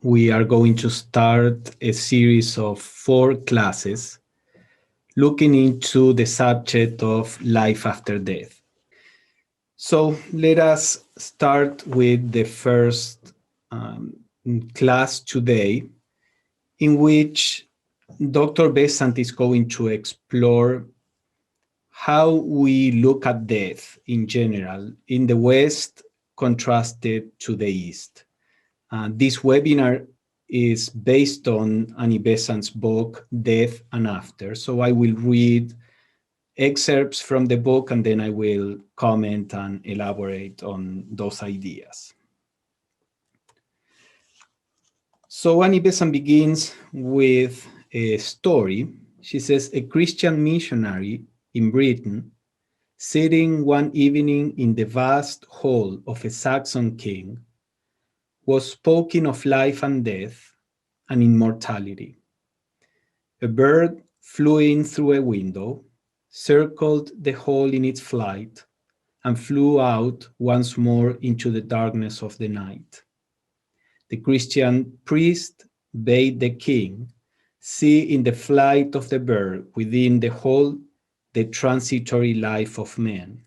we are going to start a series of 4 classes looking into the subject of life after death. So let us start with the first class today, in which Dr. Besant is going to explore how we look at death in general in the West contrasted to the East. This webinar is based on Annie Besant's book, Death and After. So I will read excerpts from the book and then I will comment and elaborate on those ideas. So Annie Besant begins with a story. She says, a Christian missionary in Britain, sitting one evening in the vast hall of a Saxon king, was spoken of life and death and immortality. A bird flew in through a window, circled the hall in its flight, and flew out once more into the darkness of the night. The Christian priest bade the king see in the flight of the bird within the hall the transitory life of man.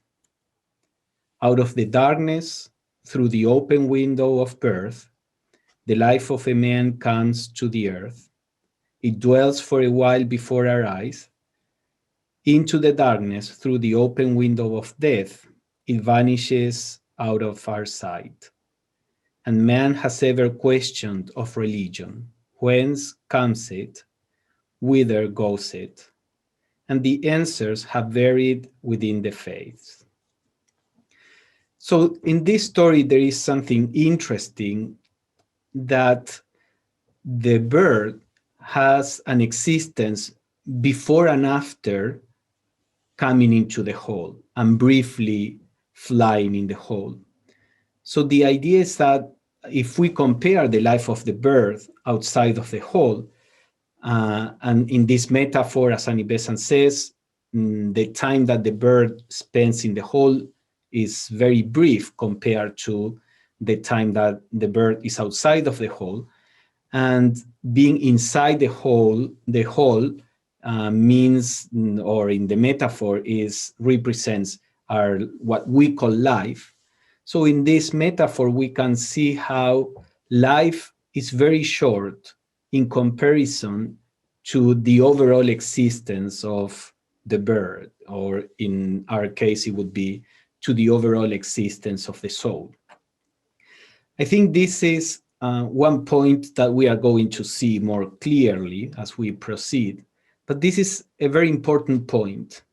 Out of the darkness, through the open window of birth, the life of a man comes to the earth. It dwells for a while before our eyes. Into the darkness, through the open window of death, it vanishes out of our sight. And man has ever questioned of religion, whence comes it, whither goes it? And the answers have varied within the faiths. So in this story, there is something interesting, that the bird has an existence before and after coming into the hole and briefly flying in the hole. So the idea is that if we compare the life of the bird outside of the hole, and in this metaphor, as Annie Besant says, the time that the bird spends in the hole is very brief compared to the time that the bird is outside of the hole. And being inside the hole means, or in the metaphor, represents our what we call life. So in this metaphor, we can see how life is very short in comparison to the overall existence of the bird, or in our case, it would be to the overall existence of the soul. I think this is one point that we are going to see more clearly as we proceed, but this is a very important point.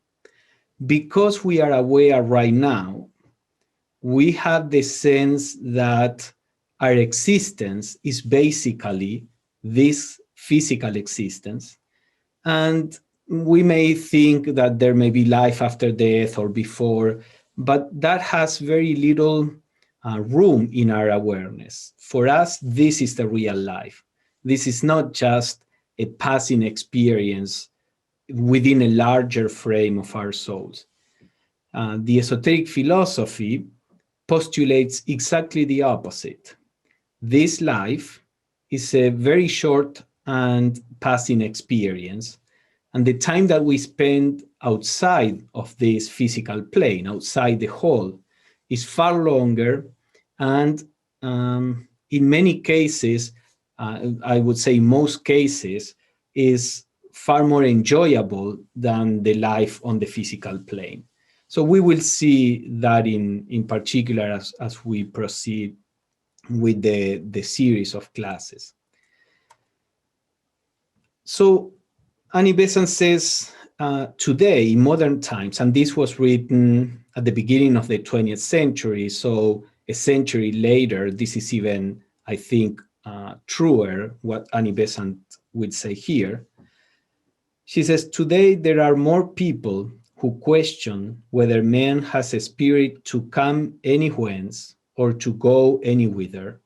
Because we are aware right now, we have the sense that our existence is basically this physical existence, and we may think that there may be life after death or before, but that has very little room in our awareness. For us, this is the real life. This is not just a passing experience within a larger frame of our souls. The esoteric philosophy postulates exactly the opposite. This life is a very short and passing experience, and the time that we spend outside of this physical plane, outside the hole, is far longer, and in many cases, I would say most cases, is far more enjoyable than the life on the physical plane. So we will see that in particular as we proceed with the series of classes. So Annie Besant says, today, in modern times, and this was written at the beginning of the 20th century, so a century later, this is even, I think, truer, what Annie Besant would say here. She says, today there are more people who question whether man has a spirit to come anywhence or to go anywhither.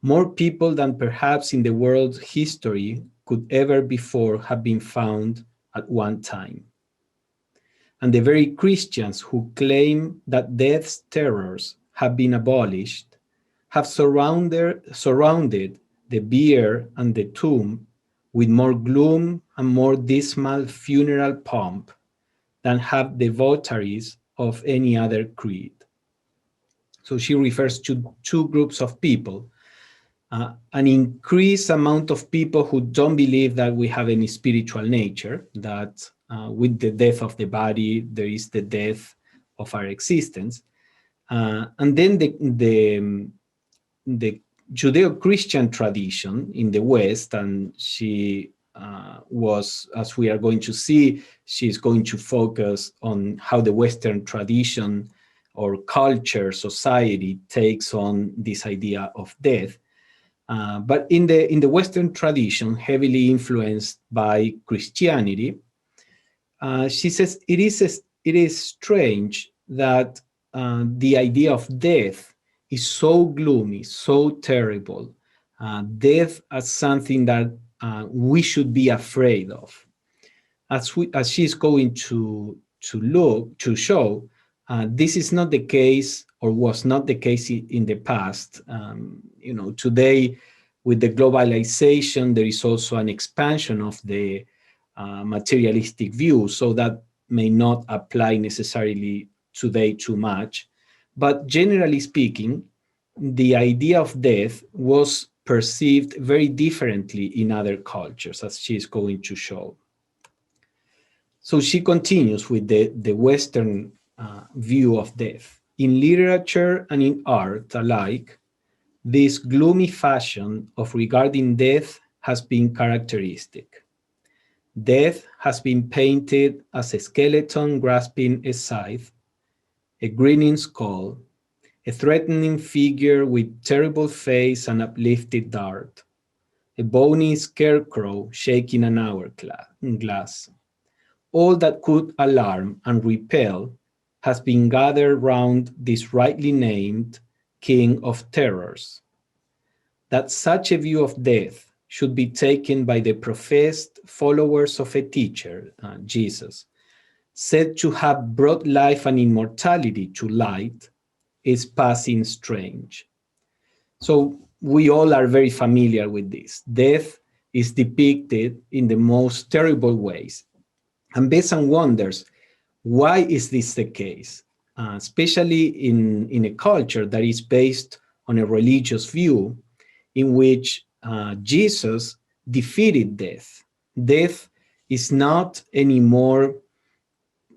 More people than perhaps in the world's history could ever before have been found at one time. And the very Christians who claim that death's terrors have been abolished have surrounded the bier, and the tomb with more gloom and more dismal funeral pomp than have the votaries of any other creed. So she refers to two groups of people, an increased amount of people who don't believe that we have any spiritual nature, that with the death of the body, there is the death of our existence. And then the Judeo-Christian tradition in the West, and she was, as we are going to see, she's going to focus on how the Western tradition or culture, society takes on this idea of death. But in the Western tradition, heavily influenced by Christianity, she says it is strange that the idea of death is so gloomy, so terrible. Death as something that we should be afraid of. As she's going to show, this is not the case, or was not the case in the past. Today, with the globalization, there is also an expansion of the materialistic view, so that may not apply necessarily today too much. But generally speaking, the idea of death was perceived very differently in other cultures, as she is going to show. So she continues with the Western view of death. In literature and in art alike, this gloomy fashion of regarding death has been characteristic. Death has been painted as a skeleton grasping a scythe, a grinning skull, a threatening figure with terrible face and uplifted dart, a bony scarecrow shaking an hourglass. All that could alarm and repel has been gathered round this rightly named King of Terrors. That such a view of death should be taken by the professed followers of a teacher, Jesus, said to have brought life and immortality to light, is passing strange. So we all are very familiar with this. Death is depicted in the most terrible ways. And Besant wonders, why is this the case? Especially in a culture that is based on a religious view in which Jesus defeated death. Death is not anymore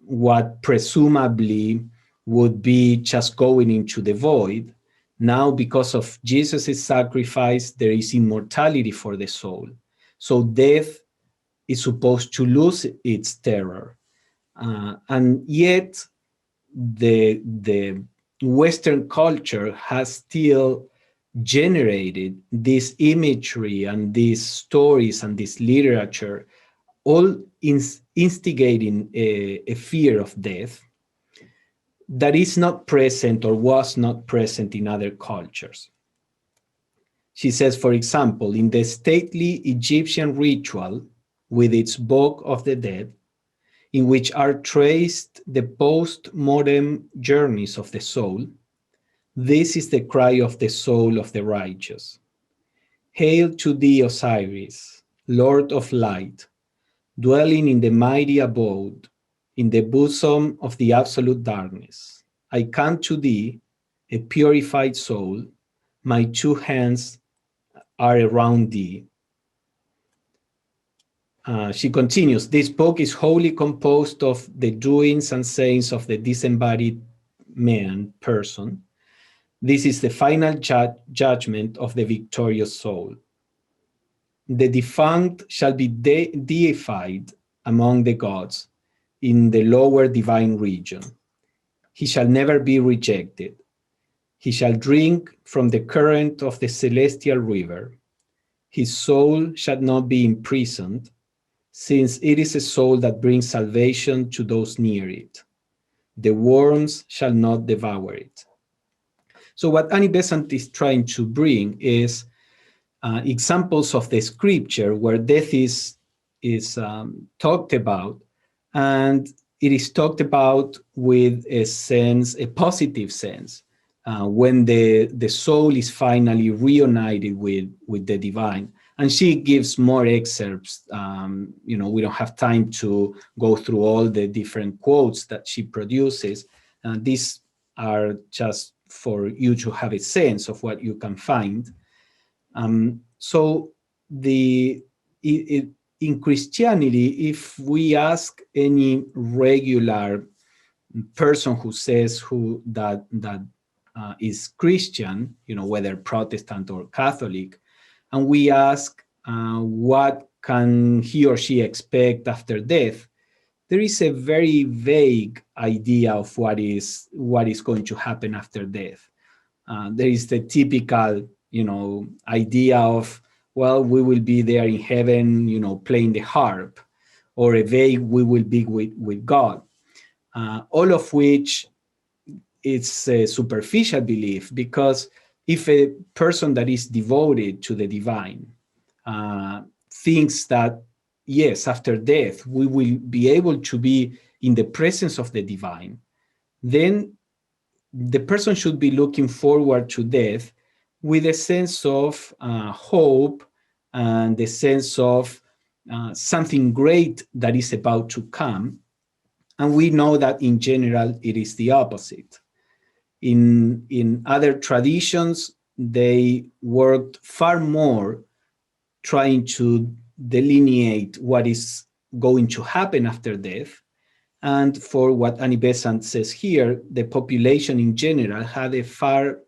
what presumably would be just going into the void. Now, because of Jesus' sacrifice, there is immortality for the soul. So death is supposed to lose its terror. And yet, the Western culture has still generated this imagery and these stories and this literature, all instigating a fear of death that is not present or was not present in other cultures. She says, for example, in the stately Egyptian ritual with its Book of the Dead, in which are traced the post-mortem journeys of the soul, this is the cry of the soul of the righteous. Hail to thee, Osiris, Lord of light, dwelling in the mighty abode, in the bosom of the absolute darkness. I come to thee, a purified soul, my two hands are around thee. She continues, this book is wholly composed of the doings and sayings of the disembodied person. This is the final judgment of the victorious soul. The defunct shall be deified among the gods in the lower divine region. He shall never be rejected. He shall drink from the current of the celestial river. His soul shall not be imprisoned, since it is a soul that brings salvation to those near it. The worms shall not devour it. So what Annie Besant is trying to bring is examples of the scripture where death is talked about, and it is talked about with a sense, a positive sense. when the soul is finally reunited with the divine. And she gives more excerpts. We don't have time to go through all the different quotes that she produces. These are just for you to have a sense of what you can find. So in Christianity, if we ask any regular person who says that is Christian, whether Protestant or Catholic, and we ask what can he or she expect after death, there is a very vague idea of what is going to happen after death. There is the typical, idea of, well, we will be there in heaven, playing the harp, or a vague, we will be with God. All of which it's a superficial belief, because if a person that is devoted to the divine thinks that, yes, after death, we will be able to be in the presence of the divine, then the person should be looking forward to death with a sense of hope and the sense of something great that is about to come. And we know that in general, it is the opposite. In other traditions, they worked far more trying to delineate what is going to happen after death. And for what Annie Besant says here, the population in general had a far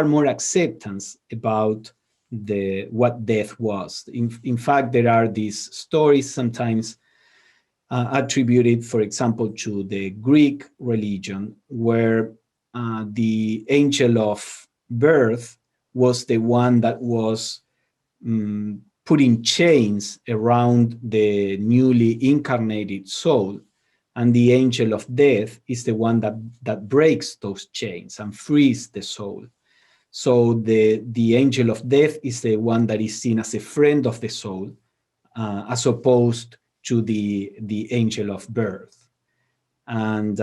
more acceptance about what death was. In fact, there are these stories sometimes attributed, for example, to the Greek religion, where the angel of birth was the one that was putting chains around the newly incarnated soul, and the angel of death is the one that breaks those chains and frees the soul. So the angel of death is the one that is seen as a friend of the soul, as opposed to the angel of birth. And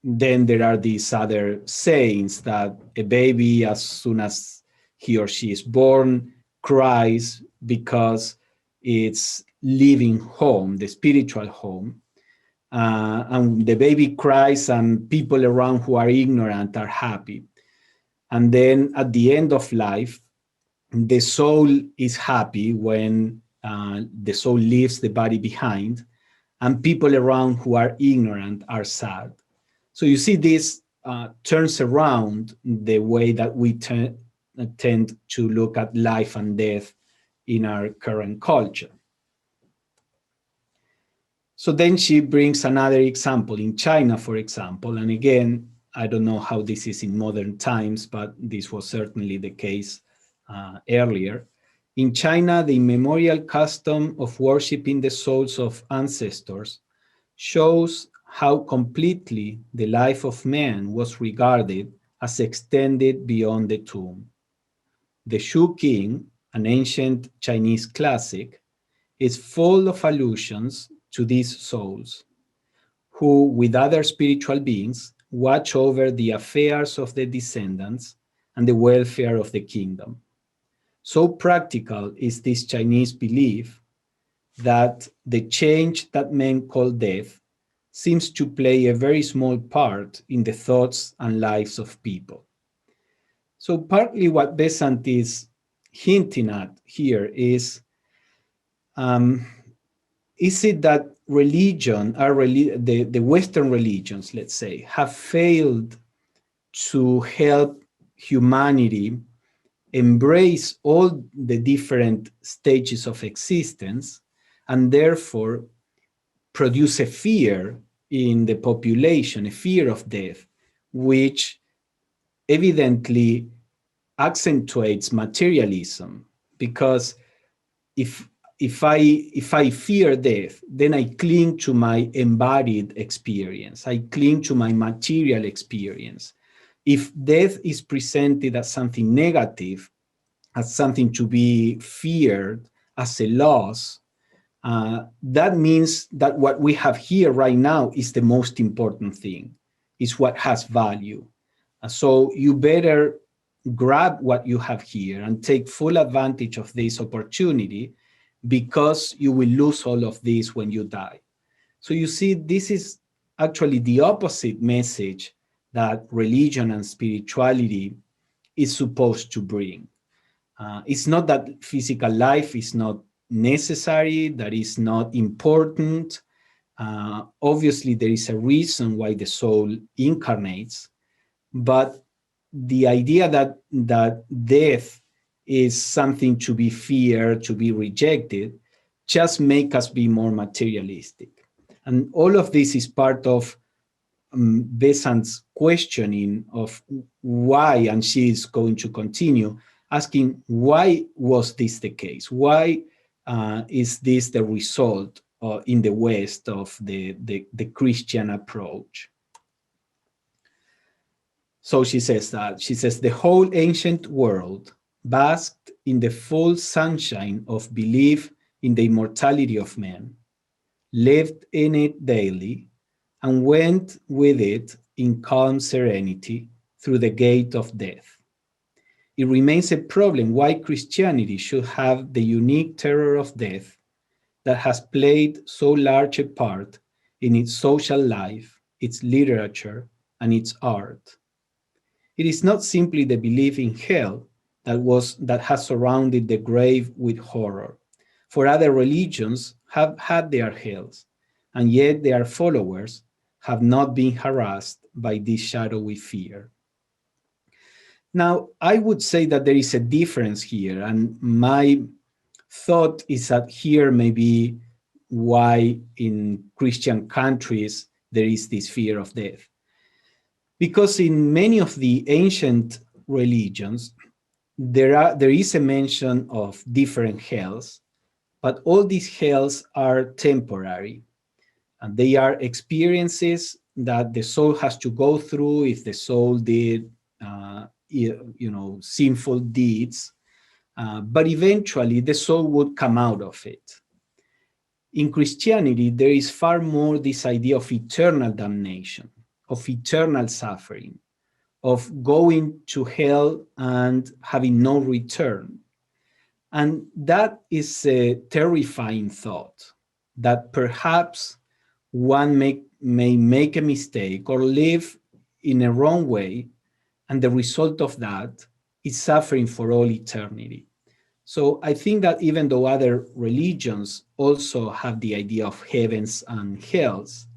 then there are these other sayings that a baby, as soon as he or she is born, cries because it's leaving home, the spiritual home. And the baby cries and people around who are ignorant are happy. And then at the end of life, the soul is happy when the soul leaves the body behind, and people around who are ignorant are sad. So you see, this turns around the way that we tend to look at life and death in our current culture. So then she brings another example in China, for example, and again, I don't know how this is in modern times, but this was certainly the case earlier. In China, the immemorial custom of worshiping the souls of ancestors shows how completely the life of man was regarded as extended beyond the tomb. The Shu King, an ancient Chinese classic, is full of allusions to these souls, who, with other spiritual beings, watch over the affairs of the descendants and the welfare of the kingdom. So practical is this Chinese belief that the change that men call death seems to play a very small part in the thoughts and lives of people. So partly what Besant is hinting at here is it that religion, the Western religions, let's say, have failed to help humanity embrace all the different stages of existence, and therefore produce a fear in the population, a fear of death, which evidently accentuates materialism. Because if I fear death, then I cling to my embodied experience. I cling to my material experience. If death is presented as something negative, as something to be feared, as a loss, that means that what we have here right now is the most important thing, is what has value. So you better grab what you have here and take full advantage of this opportunity, because you will lose all of this when you die. So you see, this is actually the opposite message that religion and spirituality is supposed to bring. It's not that physical life is not necessary, that is not important. Obviously, there is a reason why the soul incarnates, but the idea that death is something to be feared, to be rejected, just make us be more materialistic. And all of this is part of Besant's questioning of why, and she is going to continue asking, why was this the case? Why is this the result in the West of the Christian approach? So she says, the whole ancient world basked in the full sunshine of belief in the immortality of man, lived in it daily, and went with it in calm serenity through the gate of death. It remains a problem why Christianity should have the unique terror of death that has played so large a part in its social life, its literature, and its art. It is not simply the belief in hell that has surrounded the grave with horror. For other religions have had their hells, and yet their followers have not been harassed by this shadowy fear. Now, I would say that there is a difference here, and my thought is that here may be why in Christian countries there is this fear of death. Because in many of the ancient religions, there is a mention of different hells, but all these hells are temporary, and they are experiences that the soul has to go through if the soul did, sinful deeds. But eventually, the soul would come out of it. In Christianity, there is far more this idea of eternal damnation, of eternal suffering, of going to hell and having no return. And that is a terrifying thought, that perhaps one may make a mistake or live in a wrong way, and the result of that is suffering for all eternity. So I think that even though other religions also have the idea of heavens and hells,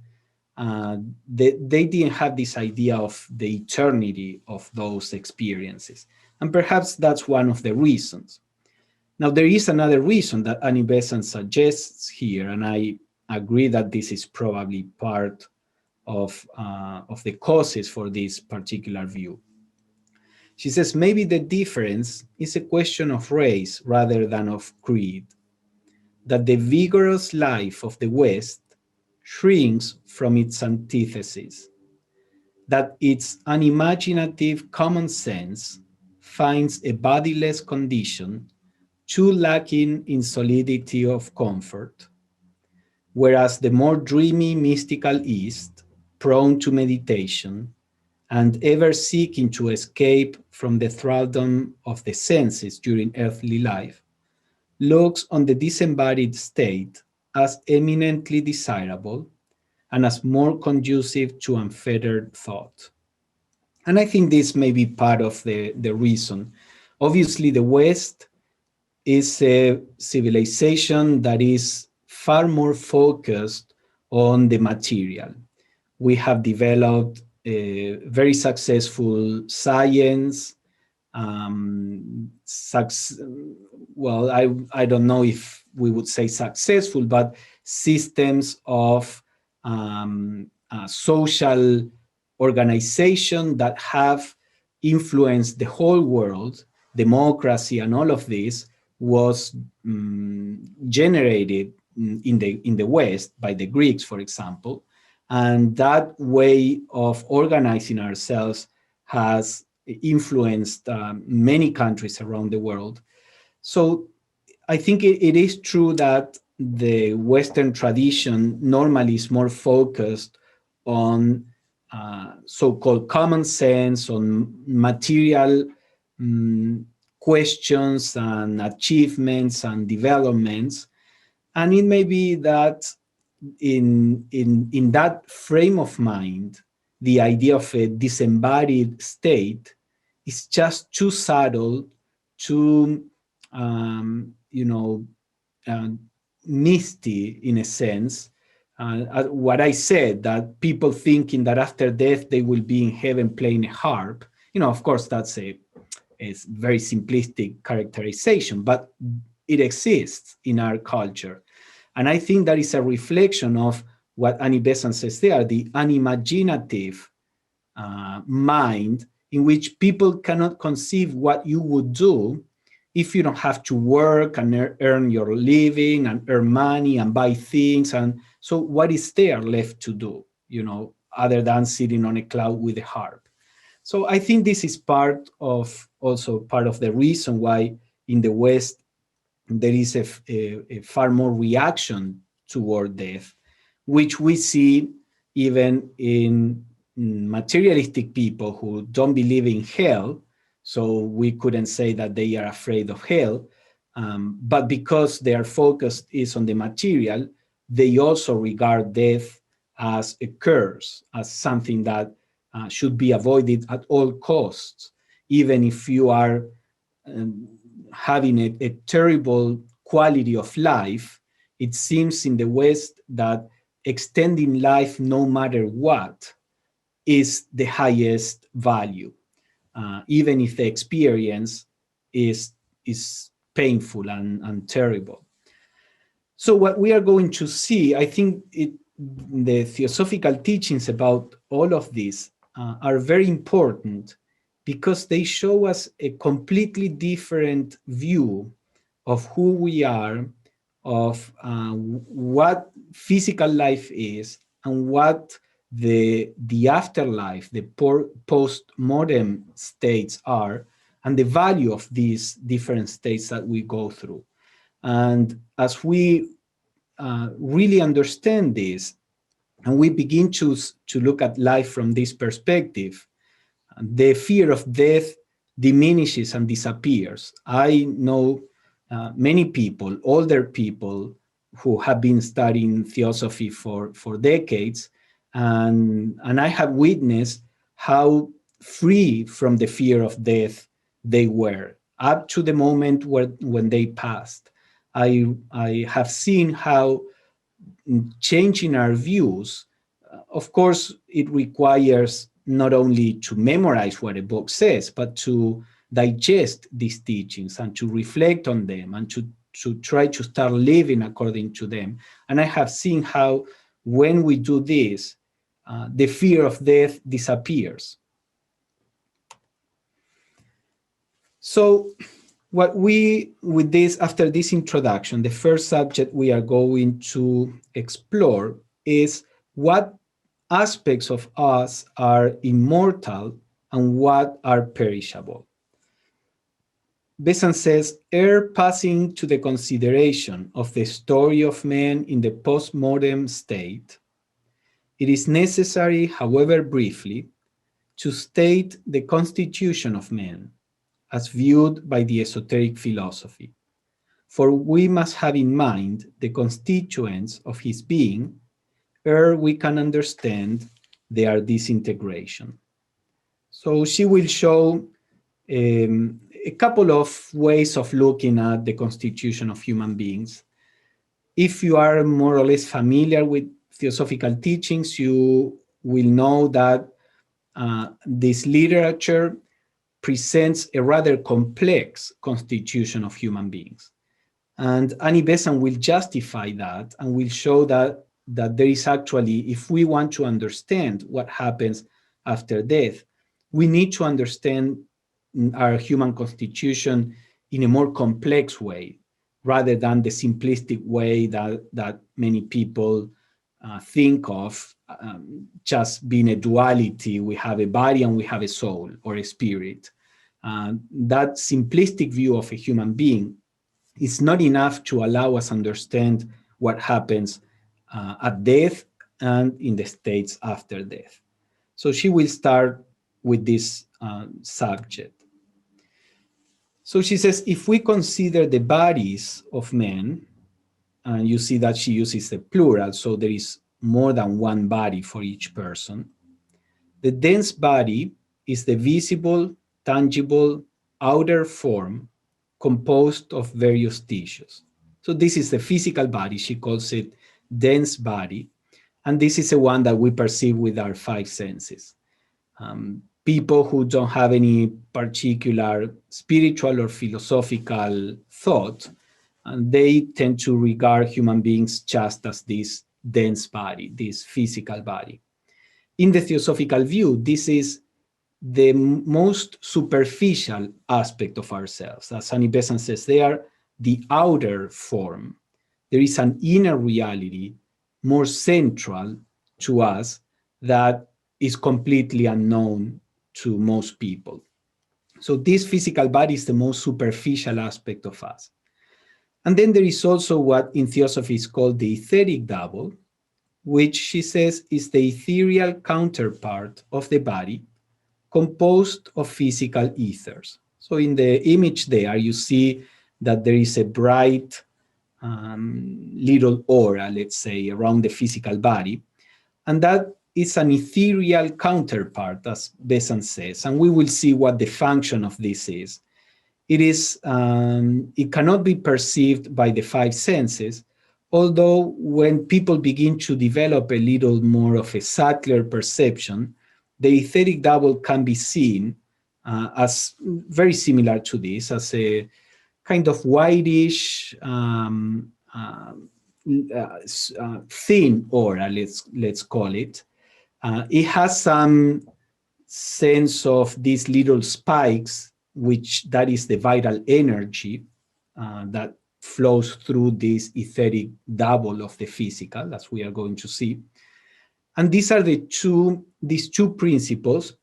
they didn't have this idea of the eternity of those experiences. And perhaps that's one of the reasons. Now, there is another reason that Annie Besant suggests here, and I agree that this is probably part of the causes for this particular view. She says maybe the difference is a question of race rather than of creed, that the vigorous life of the West shrinks from its antithesis, that its unimaginative common sense finds a bodiless condition too lacking in solidity of comfort, whereas the more dreamy mystical East, prone to meditation, and ever seeking to escape from the thraldom of the senses during earthly life, looks on the disembodied state as eminently desirable and as more conducive to unfettered thought. And I think this may be part of the reason. Obviously, the West is a civilization that is far more focused on the material. We have developed a very successful science. Well, I don't know if we would say successful, but systems of social organization that have influenced the whole world, democracy and all of this was generated in the West by the Greeks, for example. And that way of organizing ourselves has influenced many countries around the world. So I think it is true that the Western tradition normally is more focused on so-called common sense, on material questions and achievements and developments. And it may be that in that frame of mind, the idea of a disembodied state is just too subtle, too, you know, uh, misty in a sense. What I said, that people thinking that after death they will be in heaven playing a harp, of course, that's a very simplistic characterization, but it exists in our culture. And I think that is a reflection of what Annie Besant says there, the unimaginative mind, in which people cannot conceive what you would do if you don't have to work and earn your living and earn money and buy things. And so what is there left to do, other than sitting on a cloud with a harp? So I think this is also part of the reason why in the West there is a far more reaction toward death, which we see even in materialistic people who don't believe in hell. So we couldn't say that they are afraid of hell, but because their focus is on the material, they also regard death as a curse, as something that should be avoided at all costs, even if you are um, having a terrible quality of life. It seems in the West that extending life no matter what is the highest value, even if the experience is painful and terrible. So what we are going to see, I think the theosophical teachings about all of this are very important, because they show us a completely different view of who we are, of what physical life is, and what the afterlife, the post-mortem states are, and the value of these different states that we go through. And as we really understand this, and we begin to look at life from this perspective, the fear of death diminishes and disappears. I know many people, older people, who have been studying theosophy for decades, and I have witnessed how free from the fear of death they were up to the moment when they passed. I have seen how changing our views, of course, it requires not only to memorize what a book says, but to digest these teachings and to reflect on them and to try to start living according to them. And I have seen how when we do this, the fear of death disappears. So after this introduction, the first subject we are going to explore is what aspects of us are immortal and what are perishable. Besant says, ere passing to the consideration of the story of man in the postmortem state, it is necessary, however briefly, to state the constitution of man as viewed by the esoteric philosophy. For we must have in mind the constituents of his being ere we can understand their disintegration. So she will show a couple of ways of looking at the constitution of human beings. If you are more or less familiar with theosophical teachings, you will know that this literature presents a rather complex constitution of human beings. And Annie Besant will justify that and will show that there is actually, if we want to understand what happens after death, we need to understand our human constitution in a more complex way, rather than the simplistic way that many people think of, just being a duality. We have a body and we have a soul or a spirit. That simplistic view of a human being is not enough to allow us understand what happens at death and in the states after death. So she will start with this subject. So she says, if we consider the bodies of men, and you see that she uses the plural, so there is more than one body for each person. The dense body is the visible, tangible, outer form composed of various tissues. So this is the physical body. She calls it dense body. And this is the one that we perceive with our five senses. People who don't have any particular spiritual or philosophical thought, and they tend to regard human beings just as this dense body, this physical body. In the Theosophical view, this is the most superficial aspect of ourselves. As Annie Besant says, they are the outer form. There is an inner reality more central to us that is completely unknown to most people. So this physical body is the most superficial aspect of us. And then there is also what in Theosophy is called the etheric double, which she says is the ethereal counterpart of the body, composed of physical ethers. So in the image there, you see that there is a bright little aura, let's say, around the physical body. And that is an ethereal counterpart, as Besant says. And we will see what the function of this is. It cannot be perceived by the five senses, although when people begin to develop a little more of a subtler perception, the etheric double can be seen as very similar to this, as a kind of whitish, thin aura, let's call it. It has some sense of these little spikes, which that is the vital energy that flows through this etheric double of the physical, as we are going to see. And these are these two principles.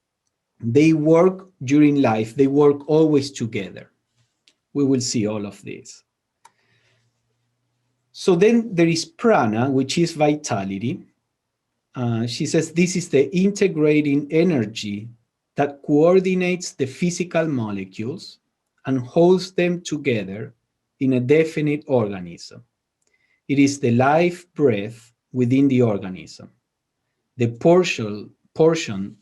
They work during life. They work always together. We will see all of this. So then there is prana, which is vitality. She says this is the integrating energy that coordinates the physical molecules and holds them together in a definite organism. It is the life breath within the organism, the portion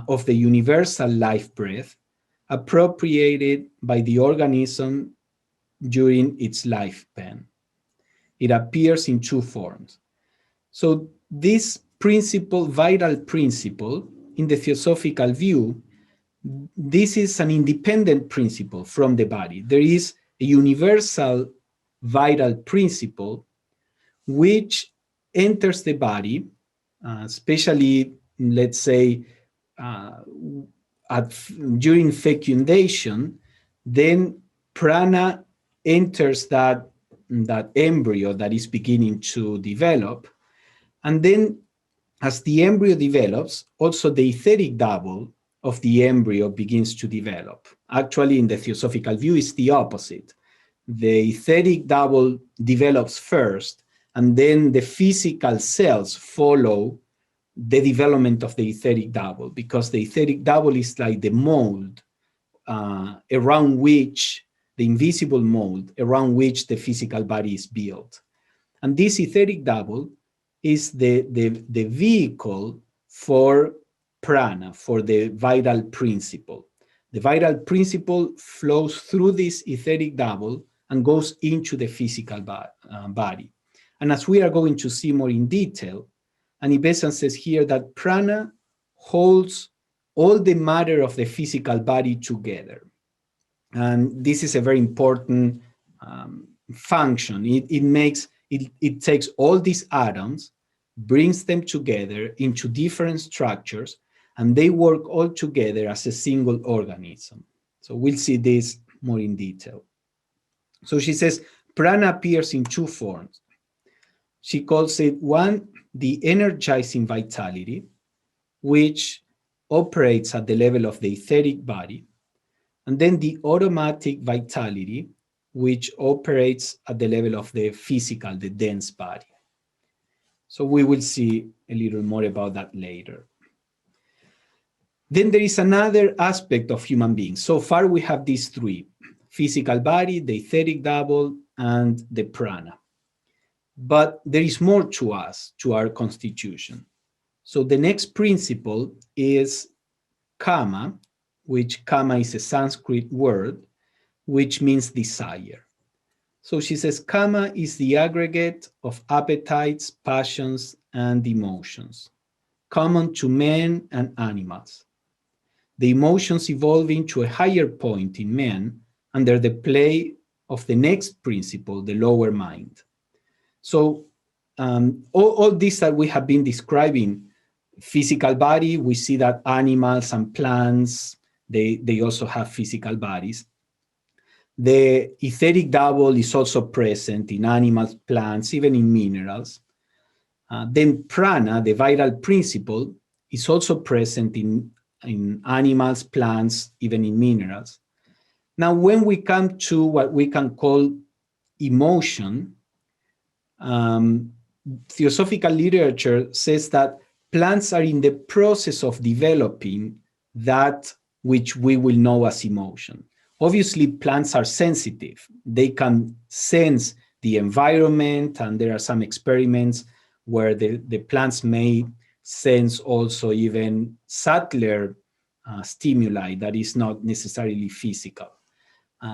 of the universal life breath appropriated by the organism during its lifespan. It appears in two forms. So this principle, vital principle, in the Theosophical view, this is an independent principle from the body. There is a universal vital principle which enters the body, especially, let's say, during fecundation. Then prana enters that embryo that is beginning to develop. And then as the embryo develops, also the etheric double of the embryo begins to develop. Actually, in the Theosophical view, it's the opposite. The etheric double develops first, and then the physical cells follow the development of the etheric double, because the etheric double is like the mold around which, the invisible mold around which the physical body is built. And this etheric double is the vehicle for prana, for the vital principle. The vital principle flows through this etheric double and goes into the physical body. And as we are going to see more in detail, Annie Besant says here that prana holds all the matter of the physical body together. And this is a very important function. It takes all these atoms, brings them together into different structures, and they work all together as a single organism. So we'll see this more in detail. So she says, prana appears in two forms. She calls it, one, the energizing vitality, which operates at the level of the etheric body, and then the automatic vitality, which operates at the level of the physical, the dense body. So we will see a little more about that later. Then there is another aspect of human beings. So far we have these three: physical body, the etheric double, and the prana. But there is more to us, to our constitution. So the next principle is kama, which kama is a Sanskrit word, which means desire. So she says kama is the aggregate of appetites, passions, and emotions, common to men and animals. The emotions evolving to a higher point in men under the play of the next principle, the lower mind. So all this that we have been describing, physical body, we see that animals and plants, they also have physical bodies. The etheric double is also present in animals, plants, even in minerals. Then prana, the vital principle, is also present in animals, plants, even in minerals. Now, when we come to what we can call emotion, Theosophical literature says that plants are in the process of developing that which we will know as emotion. Obviously, plants are sensitive. They can sense the environment, and there are some experiments where the plants may sense also even subtler stimuli that is not necessarily physical.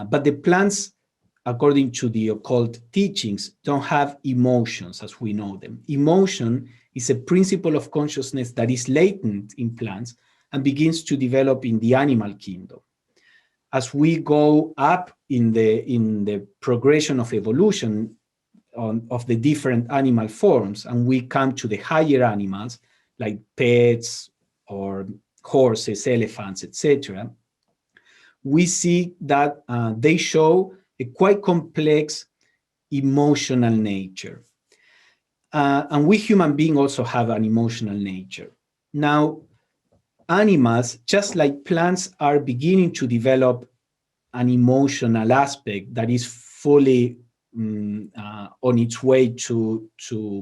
But the plants, according to the occult teachings, don't have emotions as we know them. Emotion is a principle of consciousness that is latent in plants and begins to develop in the animal kingdom. As we go up in the progression of evolution of the different animal forms, and we come to the higher animals like pets or horses, elephants, etc., we see that they show a quite complex emotional nature. And we human beings also have an emotional nature. Now, animals, just like plants, are beginning to develop an emotional aspect that is fully on its way to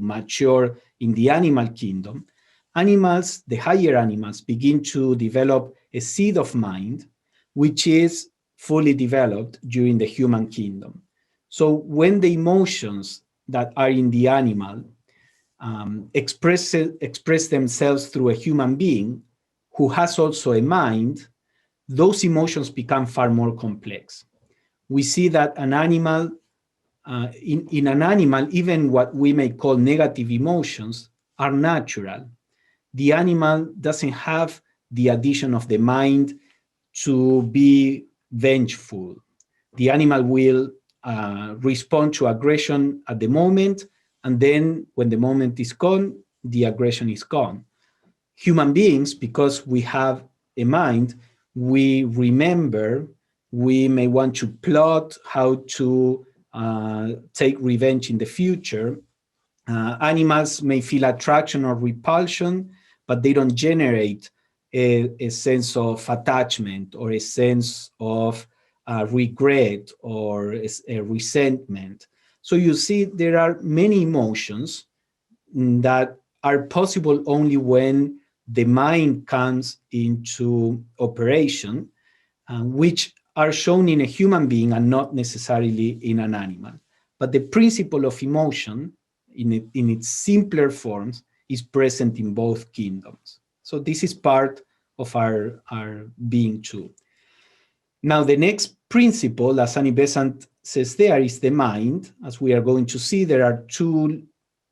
mature in the animal kingdom. Animals, the higher animals, begin to develop a seed of mind, which is fully developed during the human kingdom. So when the emotions that are in the animal express themselves through a human being who has also a mind, those emotions become far more complex. We see that an animal, in an animal, even what we may call negative emotions are natural. The animal doesn't have the addition of the mind to be vengeful. The animal will respond to aggression at the moment, and then when the moment is gone, the aggression is gone. Human beings, because we have a mind, we remember, we may want to plot how to take revenge in the future. Animals may feel attraction or repulsion, but they don't generate a sense of attachment or a sense of regret or a resentment. So you see, there are many emotions that are possible only when the mind comes into operation, which are shown in a human being and not necessarily in an animal. But the principle of emotion, in its simpler forms, is present in both kingdoms. So this is part of our being too. Now, the next principle, as Annie Besant says there, is the mind. As we are going to see, there are two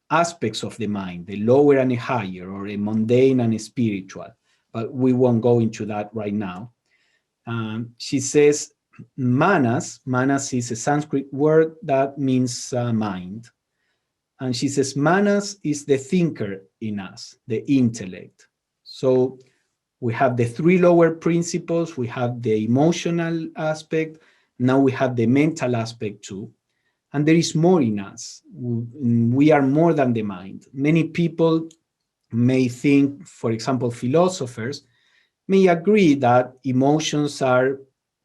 aspects of the mind, the lower and a higher, or a mundane and a spiritual. But we won't go into that right now. She says manas is a Sanskrit word that means mind. And she says manas is the thinker in us, the intellect. So we have the three lower principles, we have the emotional aspect, now we have the mental aspect too. And there is more in us. We are more than the mind. Many people may think, for example, philosophers may agree that emotions are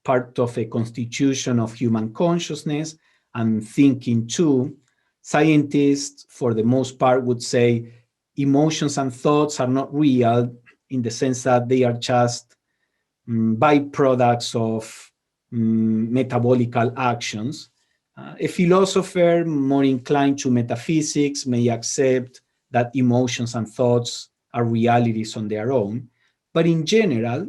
part of a constitution of human consciousness and thinking too. Scientists, for the most part, would say emotions and thoughts are not real. in the sense that they are just byproducts of metabolical actions. A philosopher more inclined to metaphysics may accept that emotions and thoughts are realities on their own. But in general,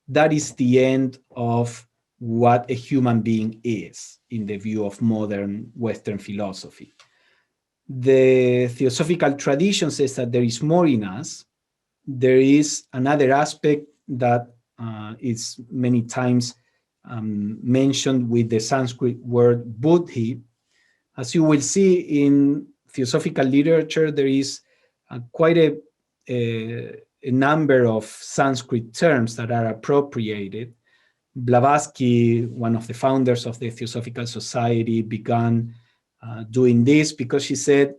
that is the end of what a human being is in the view of modern Western philosophy. The Theosophical tradition says that there is more in us. There is another aspect that is many times mentioned with the Sanskrit word buddhi. As you will see in Theosophical literature, there is quite a number of Sanskrit terms that are appropriated. Blavatsky, one of the founders of the Theosophical Society, began doing this because she said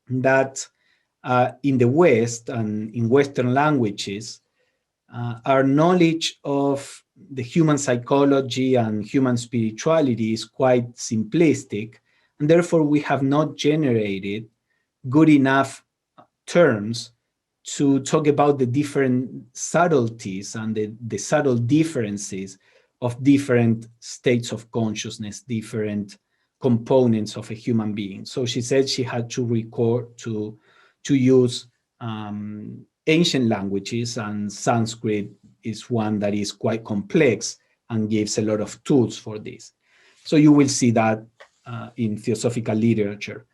that in the West and in Western languages, our knowledge of the human psychology and human spirituality is quite simplistic, and therefore we have not generated good enough terms to talk about the different subtleties and the subtle differences of different states of consciousness, different components of a human being. So she said she had to record to use ancient languages, and Sanskrit is one that is quite complex and gives a lot of tools for this. So you will see that in Theosophical literature.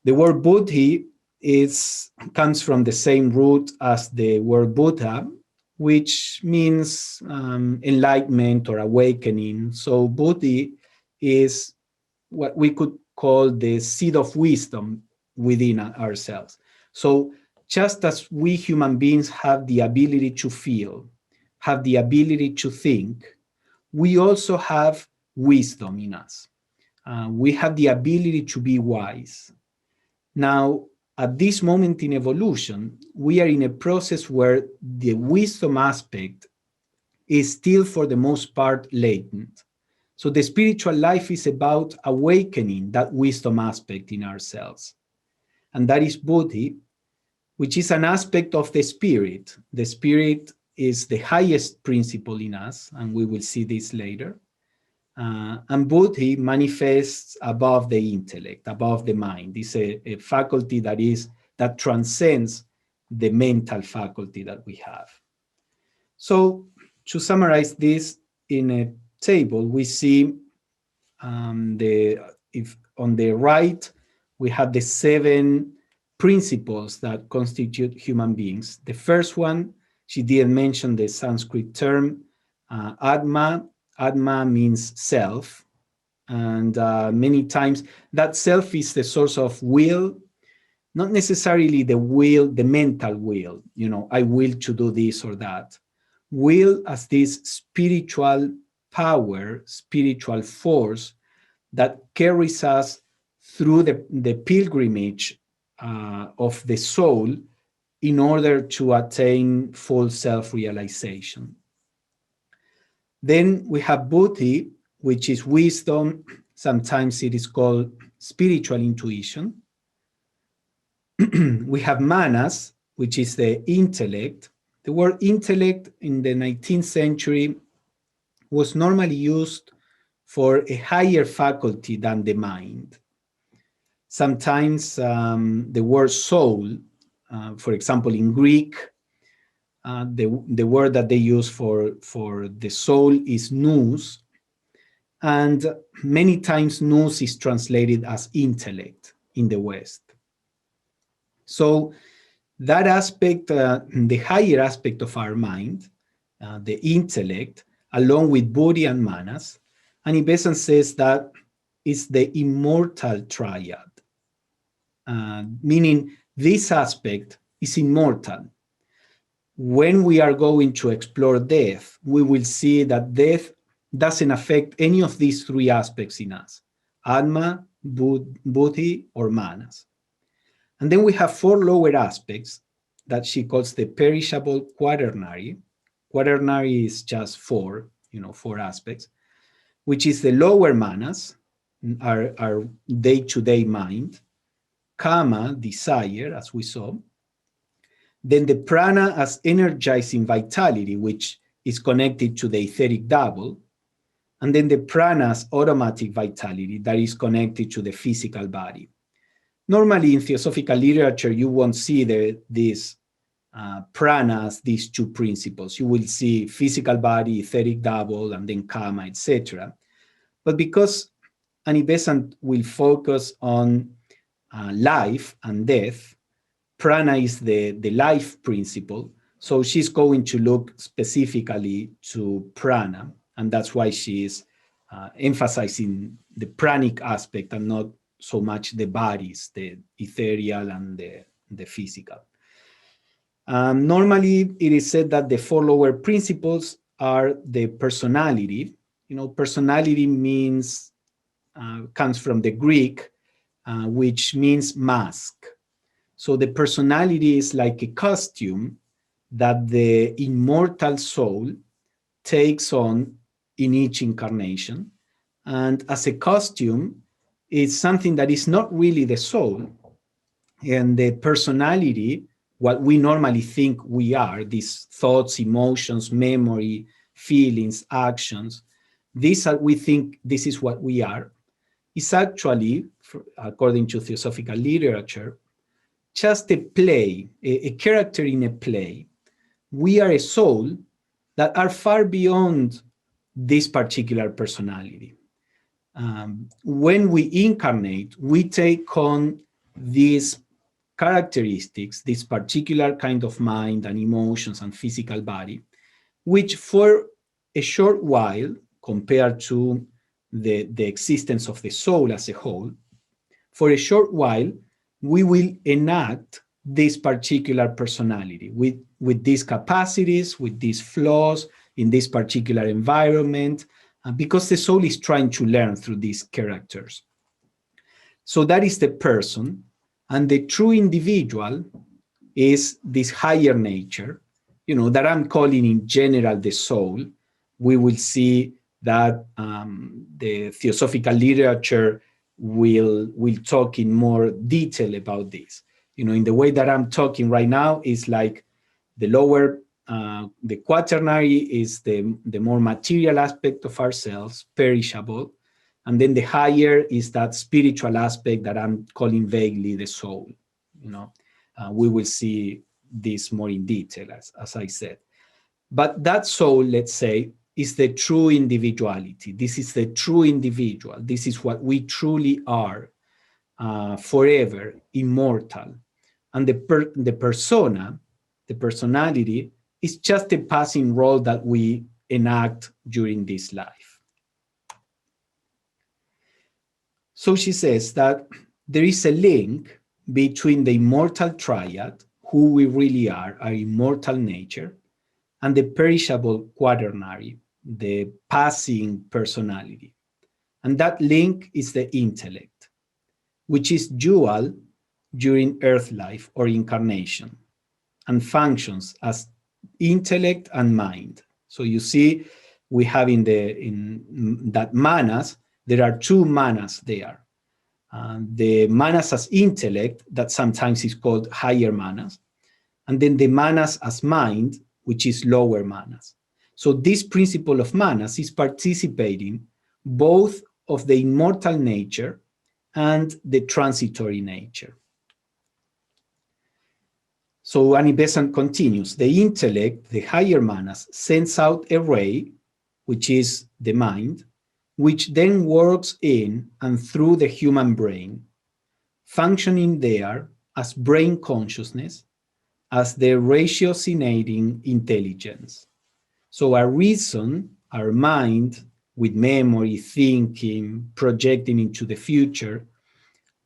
The word buddhi comes from the same root as the word Buddha, which means enlightenment or awakening. So buddhi is what we could call the seed of wisdom within ourselves. So just as we human beings have the ability to feel, have the ability to think, we also have wisdom in us. We have the ability to be wise. Now, at this moment in evolution, we are in a process where the wisdom aspect is still, for the most part, latent. So the spiritual life is about awakening that wisdom aspect in ourselves. And that is buddhi, which is an aspect of the spirit. The spirit is the highest principle in us, and we will see this later. And buddhi manifests above the intellect, above the mind. It's a faculty that transcends the mental faculty that we have. So to summarize this in a table, we see if on the right, we have the 7 principles that constitute human beings. The first one, she didn't mention the Sanskrit term, Atma. Atma means self. And many times that self is the source of will, not necessarily the will, the mental will, I will to do this or that. Will as this spiritual power, spiritual force that carries us through the pilgrimage of the soul in order to attain full self-realization. Then we have buddhi, which is wisdom. Sometimes it is called spiritual intuition. We have manas, which is the intellect. The word intellect in the 19th century was normally used for a higher faculty than the mind. Sometimes the word soul, for example, in Greek, the word that they use for the soul is nous, and many times nous is translated as intellect in the West. So that aspect, the higher aspect of our mind, the intellect, along with buddhi and manas, Annie Besant says that it's the immortal triad, meaning this aspect is immortal. When we are going to explore death, we will see that death doesn't affect any of these 3 aspects in us, Atma, buddhi, or manas. And then we have 4 lower aspects that she calls the perishable quaternary. Quaternary is just 4, 4 aspects, which is the lower manas, our day-to-day mind, kama, desire, as we saw, Then the prana as energizing vitality, which is connected to the etheric double, and then the prana as automatic vitality that is connected to the physical body. Normally in theosophical literature, you won't see these pranas, these two principles. You will see physical body, etheric double, and then karma, etc. But because Annie Besant will focus on life and death, prana is the life principle. So she's going to look specifically to prana, and that's why she is emphasizing the pranic aspect and not so much the bodies, the ethereal and the physical. Normally, it is said that the four lower principles are the personality. Personality means, comes from the Greek, which means mask. So the personality is like a costume that the immortal soul takes on in each incarnation. And as a costume, it's something that is not really the soul. And the personality, what we normally think we are, these thoughts, emotions, memory, feelings, actions, these are, we think this is what we are, is actually, according to theosophical literature, just a play, a character in a play. We are a soul that are far beyond this particular personality. When we incarnate, we take on these characteristics, this particular kind of mind and emotions and physical body, which for a short while, compared to the existence of the soul as a whole, for a short while, we will enact this particular personality with these capacities, with these flaws in this particular environment, because the soul is trying to learn through these characters. So that is the person, and the true individual is this higher nature, that I'm calling in general the soul. We will see that the theosophical literature will talk in more detail about this. In the way that I'm talking right now is like the lower, the quaternary is the more material aspect of ourselves, perishable, and then the higher is that spiritual aspect that I'm calling vaguely the soul. We will see this more in detail, as I said. But that soul, let's say, is the true individuality. This is the true individual. This is what we truly are, forever, immortal. And the persona, the personality, is just a passing role that we enact during this life. So she says that there is a link between the immortal triad, who we really are, our immortal nature, and the perishable quaternary, the passing personality. And that link is the intellect, which is dual during earth life or incarnation, and functions as intellect and mind. So you see, we have in that manas, there are two manas there. The manas as intellect, that sometimes is called higher manas, and then the manas as mind, which is lower manas. So this principle of manas is participating both of the immortal nature and the transitory nature. So Annie Besant continues, the intellect, the higher manas, sends out a ray, which is the mind, which then works in and through the human brain, functioning there as brain consciousness, as the ratiocinating intelligence. So our reason, our mind, with memory, thinking, projecting into the future,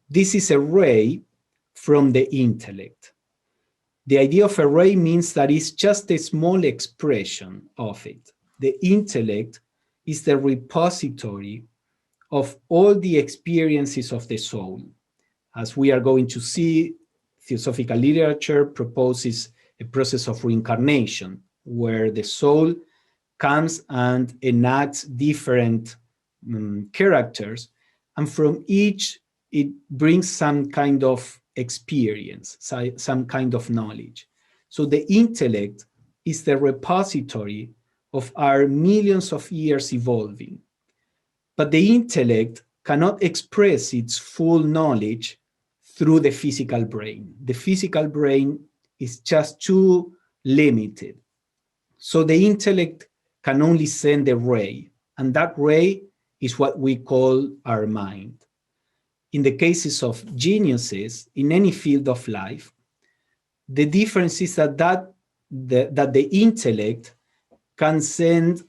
this is a ray from the intellect. The idea of a ray means that it's just a small expression of it. The intellect is the repository of all the experiences of the soul. As we are going to see, theosophical literature proposes a process of reincarnation, where the soul comes and enacts different characters, and from each it brings some kind of experience, some kind of knowledge. So the intellect is the repository of our millions of years evolving. But the intellect cannot express its full knowledge through the physical brain. The physical brain is just too limited. So the intellect can only send a ray, and that ray is what we call our mind. In the cases of geniuses in any field of life, the difference is that the intellect can send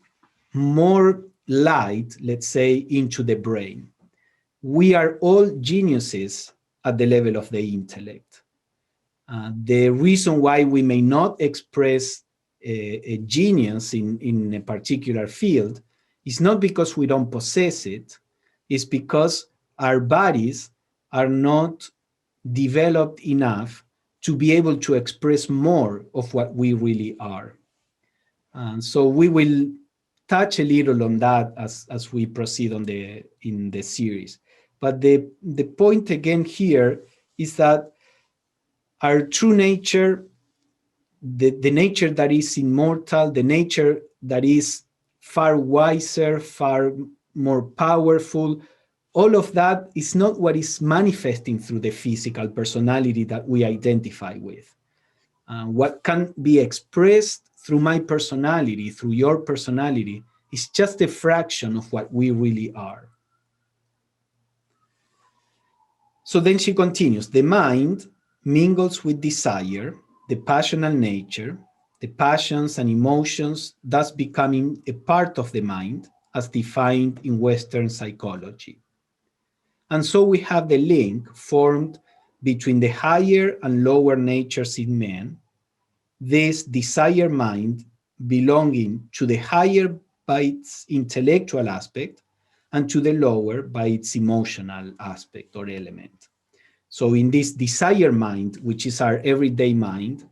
more light, let's say, into the brain. We are all geniuses at the level of the intellect. The reason why we may not express a genius in a particular field is not because we don't possess it, it's because our bodies are not developed enough to be able to express more of what we really are. And so we will touch a little on that as we proceed in the series. But the point again here is that our true nature, the nature that is immortal, the nature that is far wiser, far more powerful, all of that is not what is manifesting through the physical personality that we identify with. What can be expressed through my personality, through your personality, is just a fraction of what we really are. So then she continues, the mind mingles with desire, the passional nature, the passions and emotions, thus becoming a part of the mind as defined in Western psychology. And so we have the link formed between the higher and lower natures in men, this desire mind belonging to the higher by its intellectual aspect and to the lower by its emotional aspect or element. So in this desire mind, which is our everyday mind,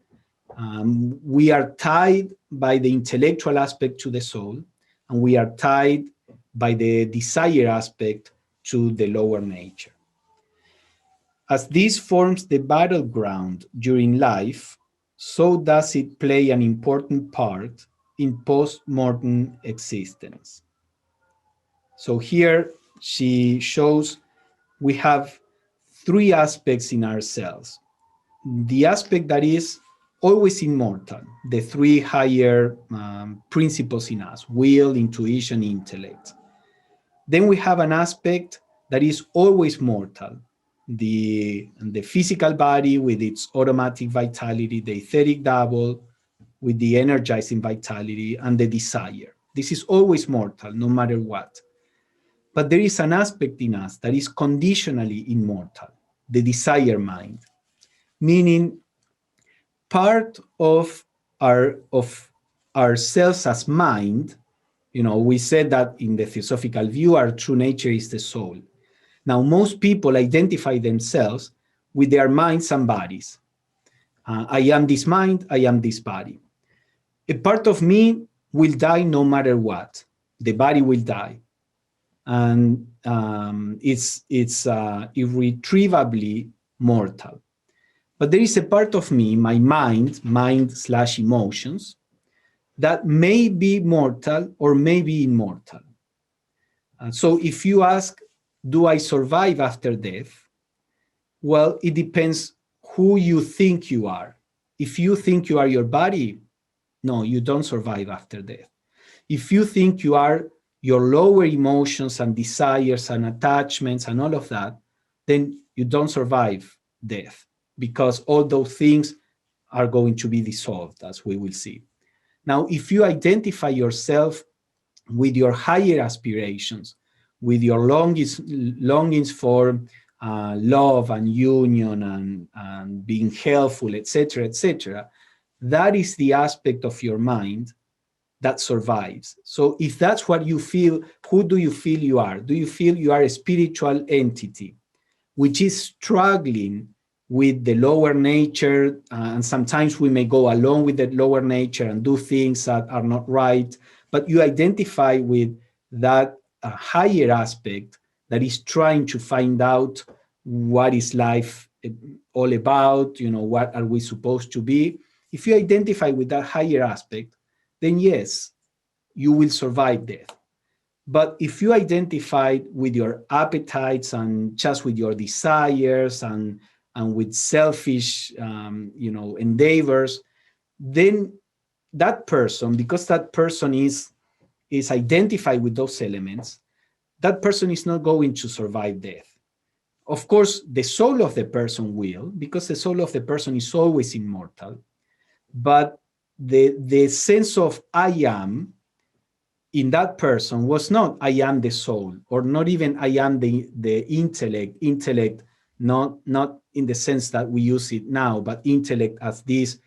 we are tied by the intellectual aspect to the soul, and we are tied by the desire aspect to the lower nature. As this forms the battleground during life, so does it play an important part in post-mortem existence. So here she shows we have three aspects in ourselves. The aspect that is always immortal, the three higher principles in us, will, intuition, intellect. Then we have an aspect that is always mortal, the physical body with its automatic vitality, the etheric double with the energizing vitality, and the desire. This is always mortal, no matter what. But there is an aspect in us that is conditionally immortal, the desire mind, meaning part of ourselves as mind. We said that in the Theosophical view, our true nature is the soul. Now, most people identify themselves with their minds and bodies. I am this mind, I am this body. A part of me will die no matter what. The body will die. And it's irretrievably mortal. But there is a part of me, my mind/emotions, that may be mortal or may be immortal. So if you ask, do I survive after death? Well, it depends who you think you are. If you think you are your body, no, you don't survive after death. If you think you are your lower emotions and desires and attachments and all of that, then you don't survive death, because all those things are going to be dissolved, as we will see. Now, if you identify yourself with your higher aspirations, with your longings for love and union and being helpful, etc., that is the aspect of your mind that survives. So if that's what you feel, who do you feel you are? Do you feel you are a spiritual entity which is struggling with the lower nature, and sometimes we may go along with the lower nature and do things that are not right, but you identify with that higher aspect that is trying to find out what is life all about, what are we supposed to be? If you identify with that higher aspect, then yes, you will survive death. But if you identify with your appetites and just with your desires and with selfish, endeavors, then that person, because that person is identified with those elements, that person is not going to survive death. Of course, the soul of the person will, because the soul of the person is always immortal. But the sense of I am in that person was not I am the soul, or not even I am the intellect, not in the sense that we use it now, but intellect as this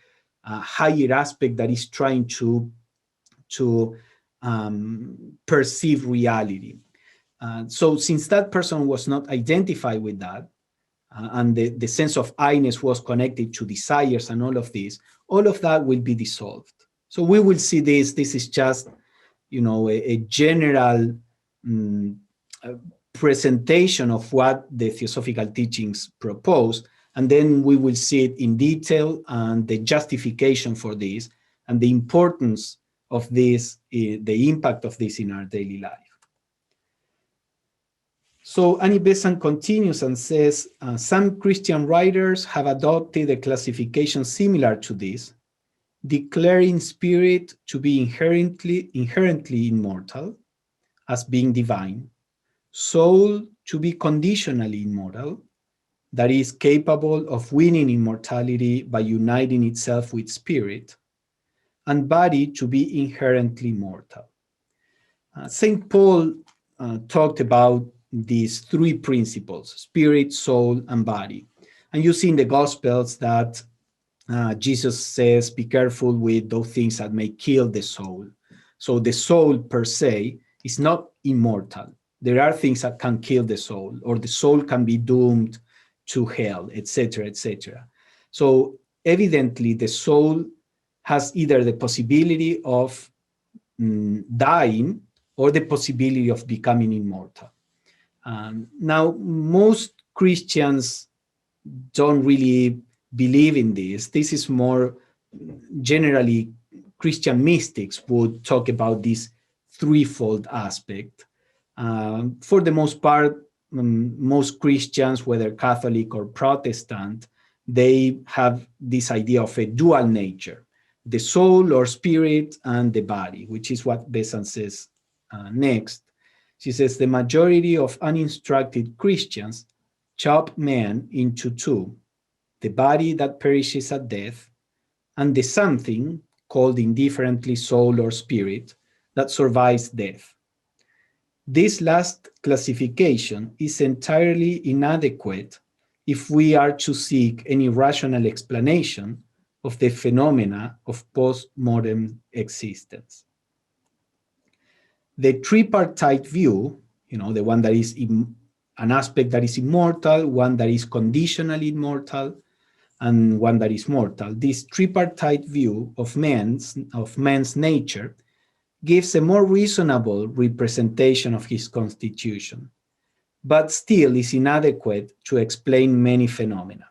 higher aspect that is trying to perceive reality. So since that person was not identified with that, and the sense of I-ness was connected to desires and all of this, all of that will be dissolved. So we will see this. This is just, a general um, presentation of what the Theosophical teachings propose, and then we will see it in detail and the justification for this and the importance of this, the impact of this in our daily life. So Annie Besant continues and says, some Christian writers have adopted a classification similar to this, declaring spirit to be inherently immortal, as being divine, soul to be conditionally immortal, that is capable of winning immortality by uniting itself with spirit, and body to be inherently mortal. St. Paul talked about these three principles: spirit, soul, and body. And you see in the Gospels that Jesus says, be careful with those things that may kill the soul. So the soul per se is not immortal. There are things that can kill the soul, or the soul can be doomed to hell, etc., etc. So evidently the soul has either the possibility of dying or the possibility of becoming immortal. Now, most Christians don't really believe in this. This is more generally Christian mystics would talk about this threefold aspect. For the most part, most Christians, whether Catholic or Protestant, they have this idea of a dual nature, the soul or spirit and the body, which is what Besant says next. She says, the majority of uninstructed Christians chop man into two: the body that perishes at death, and the something, called indifferently soul or spirit, that survives death. This last classification is entirely inadequate if we are to seek any rational explanation of the phenomena of postmodern existence. The tripartite view, the one that is an aspect that is immortal, one that is conditionally immortal, and one that is mortal. This tripartite view of man's nature gives a more reasonable representation of his constitution, but still is inadequate to explain many phenomena.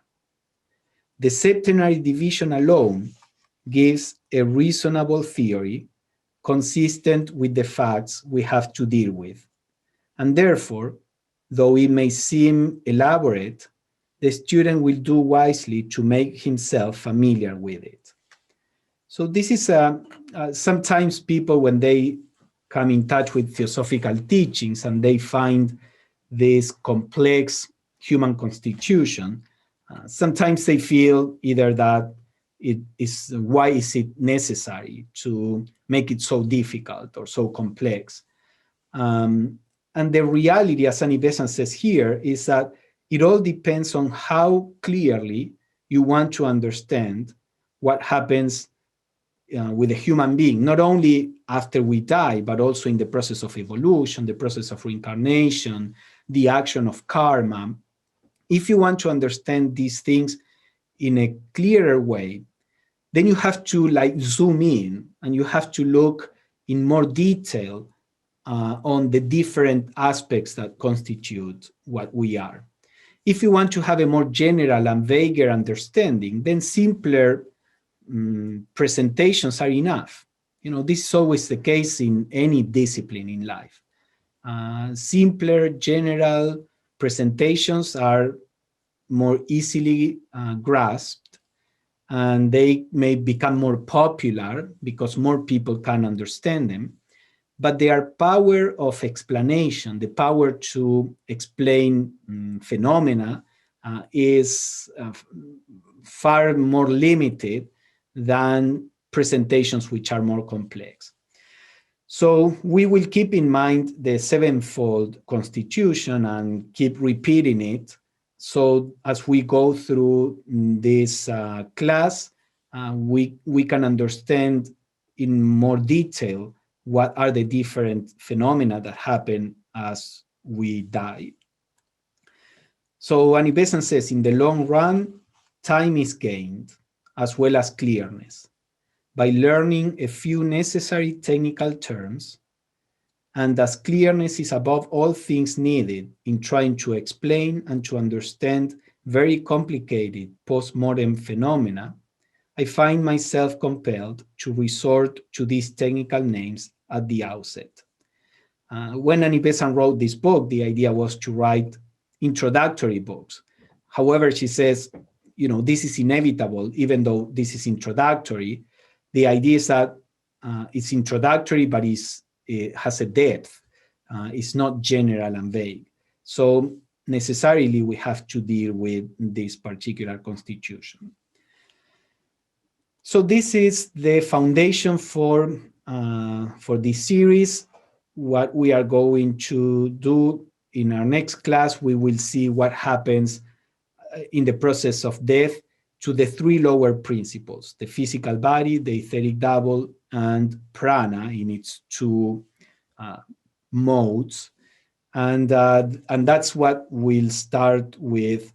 The septenary division alone gives a reasonable theory consistent with the facts we have to deal with, and therefore, though it may seem elaborate, the student will do wisely to make himself familiar with it. So this is sometimes people, when they come in touch with theosophical teachings and they find this complex human constitution, sometimes they feel either that why is it necessary to make it so difficult or so complex? And the reality, as Annie Besant says here, is that it all depends on how clearly you want to understand what happens with a human being, not only after we die, but also in the process of evolution, the process of reincarnation, the action of karma. If you want to understand these things in a clearer way, then you have to zoom in and you have to look in more detail on the different aspects that constitute what we are. If you want to have a more general and vaguer understanding, then simpler presentations are enough. This is always the case in any discipline in life. Simpler, general presentations are more easily grasped, and they may become more popular because more people can understand them. But their power of explanation, the power to explain phenomena, is far more limited than presentations which are more complex. So we will keep in mind the sevenfold constitution and keep repeating it. So as we go through this class, we can understand in more detail what are the different phenomena that happen as we die. So Annie Besant says, in the long run, time is gained as well as clearness by learning a few necessary technical terms, and as clearness is above all things needed in trying to explain and to understand very complicated postmodern phenomena, I find myself compelled to resort to these technical names at the outset. When Annie Besant wrote this book, the idea was to write introductory books. However, she says, this is inevitable, even though this is introductory. The idea is that it's introductory, but it has a depth. It's not general and vague. So necessarily, we have to deal with this particular constitution. So this is the foundation for this series. What we are going to do in our next class, we will see what happens in the process of death to the three lower principles: the physical body, the etheric double, and prana in its two modes. And that's what we'll start with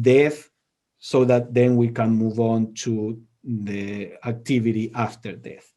death, so that then we can move on to the activity after death.